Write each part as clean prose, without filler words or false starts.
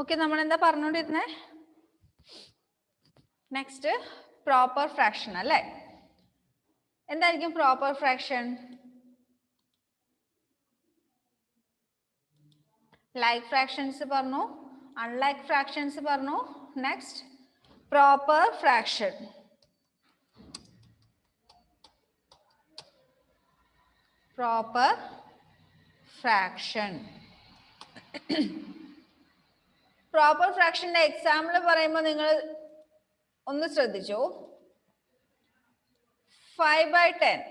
Okay, നമ്മൾ എന്താ പറഞ്ഞോണ്ടിരുന്നേ? Next proper fraction അല്ലേ? എന്തായിരിക്കും പ്രോപ്പർ ഫ്രാക്ഷൻ? ലൈക്ക് ഫ്രാക്ഷൻസ് പറഞ്ഞു, അൺലൈക്ക് ഫ്രാക്ഷൻസ് പറഞ്ഞു. Next proper fraction. Proper fraction. Proper ഫ്രാക്ഷന്റെ എക്സാമ്പിൾ പറയുമ്പോൾ നിങ്ങൾ ഒന്ന് ശ്രദ്ധിച്ചോ. 5/10,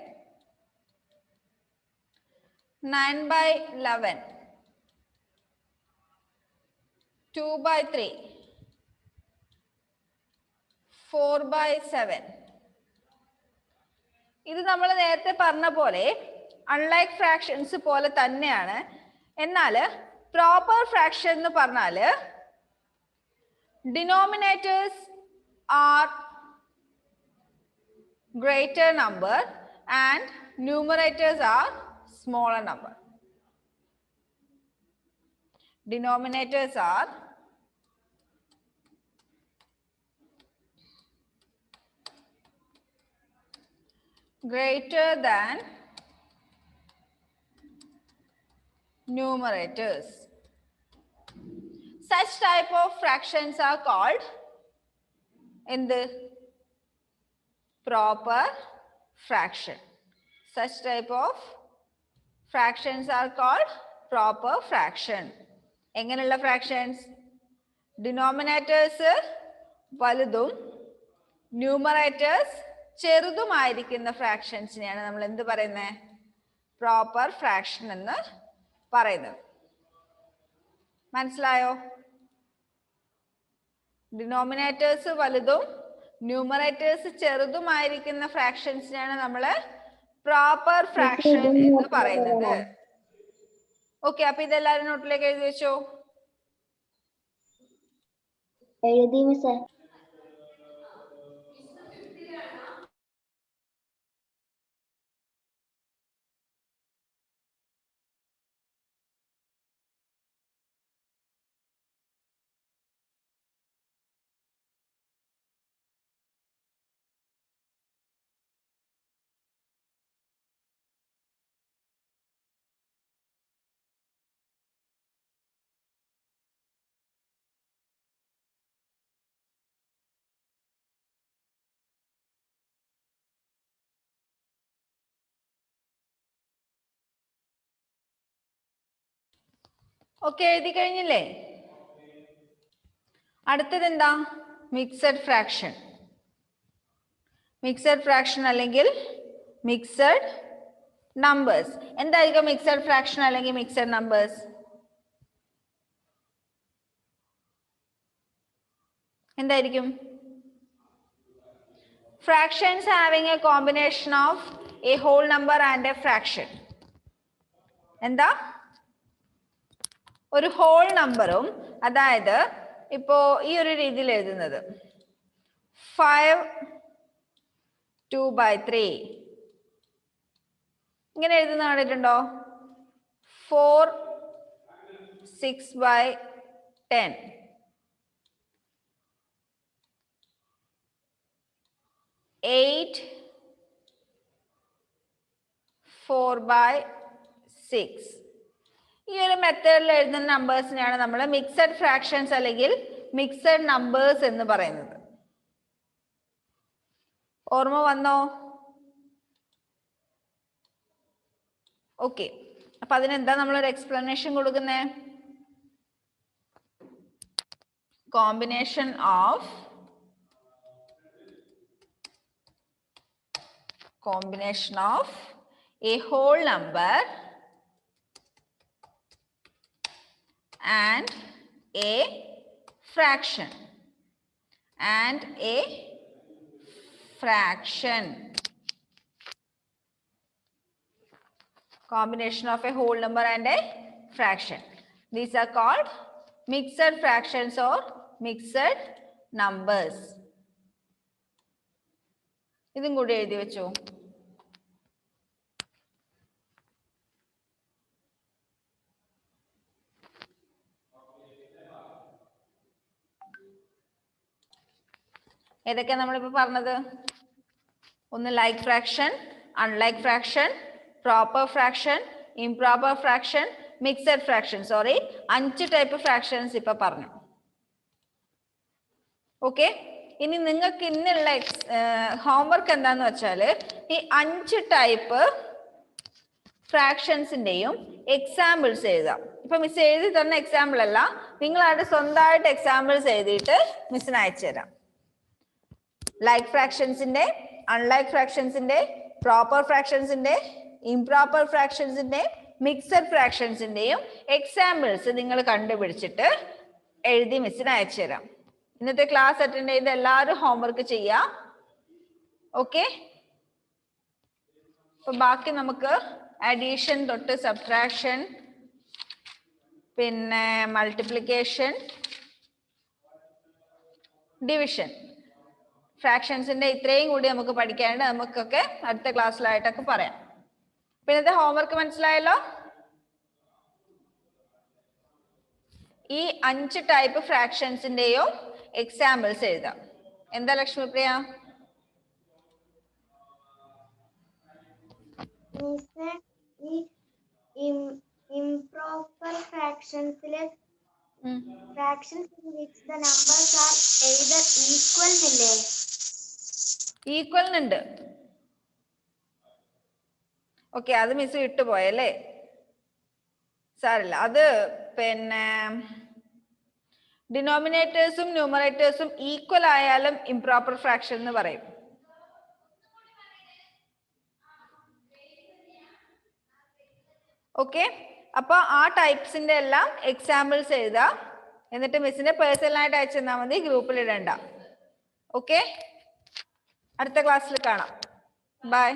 9/11, 2/3, 4/7. ഇത് നമ്മൾ നേരത്തെ പറഞ്ഞ പോലെ അൺലൈക്ക് ഫ്രാക്ഷൻസ് പോലെ തന്നെയാണ്. എന്നാൽ പ്രോപ്പർ ഫ്രാക്ഷൻ എന്ന് പറഞ്ഞാൽ denominators are greater number and numerators are smaller number. Denominators are greater than numerators. Such type of fractions are called in the proper fraction. Such type of fractions are called proper fraction. എങ്ങനെയുള്ള fractions? Denominators വലുതും numerators ചെറുതുമായിരിക്കുന്ന ഫ്രാക്ഷൻസിനെയാണ് നമ്മൾ എന്ത് പറയുന്നത്? Proper fraction എന്ന് പറയുന്നത്. മനസ്സിലായോ? Denominators വലുതും numerators ചെറുതുമായിരിക്കുന്ന ഫ്രാക്ഷൻസിനെയാണ് നമ്മൾ പ്രോപ്പർ ഫ്രാക്ഷൻ എന്ന് പറയുന്നത്. ഓക്കെ, അപ്പൊ ഇതെല്ലാവരും നോട്ടിലേക്ക് എഴുതി വെച്ചോ. എഴുതി മിസ്സേ. ഓക്കെ, എഴുതി കഴിഞ്ഞില്ലേ? അടുത്തത് എന്താ? Mixed fraction. മിക്സഡ് ഫ്രാക്ഷൻ അല്ലെങ്കിൽ മിക്സഡ് നമ്പേഴ്സ്. എന്തായിരിക്കും മിക്സഡ് ഫ്രാക്ഷൻ അല്ലെങ്കിൽ മിക്സഡ് നമ്പേഴ്സ്? എന്തായിരിക്കും? Fractions having a combination of a whole number and a fraction. എന്താ? ഒരു ഹോൾ നമ്പറും, അതായത് ഇപ്പോ ഈ ഒരു രീതിയിൽ എഴുതുന്നത് 5 2/3 ഇങ്ങനെ എഴുതുന്ന കണ്ടിട്ടുണ്ടോ? 4 6/10, 8 4/6. ഈ ഒരു മെത്തേഡിൽ എഴുതുന്ന നമ്പേഴ്സിനെയാണ് നമ്മൾ മിക്സഡ് ഫ്രാക്ഷൻസ് അല്ലെങ്കിൽ മിക്സഡ് നമ്പേഴ്സ് എന്ന് പറയുന്നത്. ഓർമ്മ വന്നോ? ഓക്കെ, അപ്പൊ അതിനെന്താ നമ്മളൊരു എക്സ്പ്ലനേഷൻ കൊടുക്കുന്നേ? Combination of a whole number and a fraction combination of a whole number and a fraction. These are called mixed fractions or mixed numbers. ഇതും കൂടി എഴുതി വെച്ചോ. ഏതൊക്കെയാണ് നമ്മളിപ്പോൾ പറഞ്ഞത്? ഒന്ന് like fraction, unlike fraction, proper fraction, improper fraction, mixed fraction. Sorry, 5 type fractions ഇപ്പൊ പറഞ്ഞു. ഓക്കെ, ഇനി നിങ്ങൾക്ക് ഇന്നുള്ള ഹോംവർക്ക് എന്താന്ന് വെച്ചാല് ഈ 5 ടൈപ്പ് ഫ്രാക്ഷൻസിന്റെയും എക്സാമ്പിൾസ് എഴുതാം. ഇപ്പൊ മിസ് എഴുതി തന്ന എക്സാമ്പിൾ അല്ല, നിങ്ങളായിട്ട് സ്വന്തമായിട്ട് എക്സാമ്പിൾസ് എഴുതിയിട്ട് മിസ്സിന് അയച്ചു തരാം. ലൈക്ക് ഫ്രാക്ഷൻസിന്റെ, അൺലൈക്ക് ഫ്രാക്ഷൻസിന്റെ, പ്രോപ്പർ ഫ്രാക്ഷൻസിന്റെ, ഇംപ്രോപ്പർ ഫ്രാക്ഷൻസിന്റെ, മിക്സഡ് ഫ്രാക്ഷൻസിന്റെയും എക്സാമ്പിൾസ് നിങ്ങൾ കണ്ടുപിടിച്ചിട്ട് എഴുതി മിസ്സിന് അയച്ചു തരാം. ഇന്നത്തെ ക്ലാസ് അറ്റൻഡ് ചെയ്ത് എല്ലാവരും ഹോംവർക്ക് ചെയ്യാം. ഓക്കെ, അപ്പൊ ബാക്കി നമുക്ക് അഡീഷൻ തൊട്ട് സബ്ട്രാക്ഷൻ, പിന്നെ മൾട്ടിപ്ലിക്കേഷൻ, ഡിവിഷൻ, ഫ്രാക്ഷൻസിന്റെ ഇത്രയും കൂടി നമുക്ക് പഠിക്കാനുണ്ട്. നമുക്കൊക്കെ അടുത്ത ക്ലാസ്സിലായിട്ടൊക്കെ പറയാം. പിന്നത്തെ ഹോംവർക്ക് മനസ്സിലായല്ലോ? ഈ 5 ടൈപ്പ് ഫ്രാക്ഷൻസിന്റെയും എക്സാമ്പിൾസ് എഴുതാം. എന്താ Lakshmipriya? improper fractionsലെ fractions in which the numbers are either equal ഇല്ലേ? ഈക്വൽ ഉണ്ട്. ഓക്കെ, അത് മിസ് വിട്ടുപോയല്ലേ, സാരല്ല. അത് പിന്നെ ഡിനോമിനേറ്റേഴ്സും ന്യൂമറേറ്റേഴ്സും ഈക്വൽ ആയാലും ഇംപ്രോപ്പർ ഫ്രാക്ഷൻ എന്ന് പറയും. ഓക്കെ, അപ്പൊ ആ ടൈപ്സിന്റെ എല്ലാം എക്സാമ്പിൾസ് എഴുതാം. എന്നിട്ട് മിസ്സിന്റെ പേഴ്സണലായിട്ട് അയച്ചു തന്നാൽ മതി, ഗ്രൂപ്പിൽ ഇടണ്ട. ഓക്കെ, അടുത്ത ക്ലാസ്സിൽ കാണാം. ബൈ.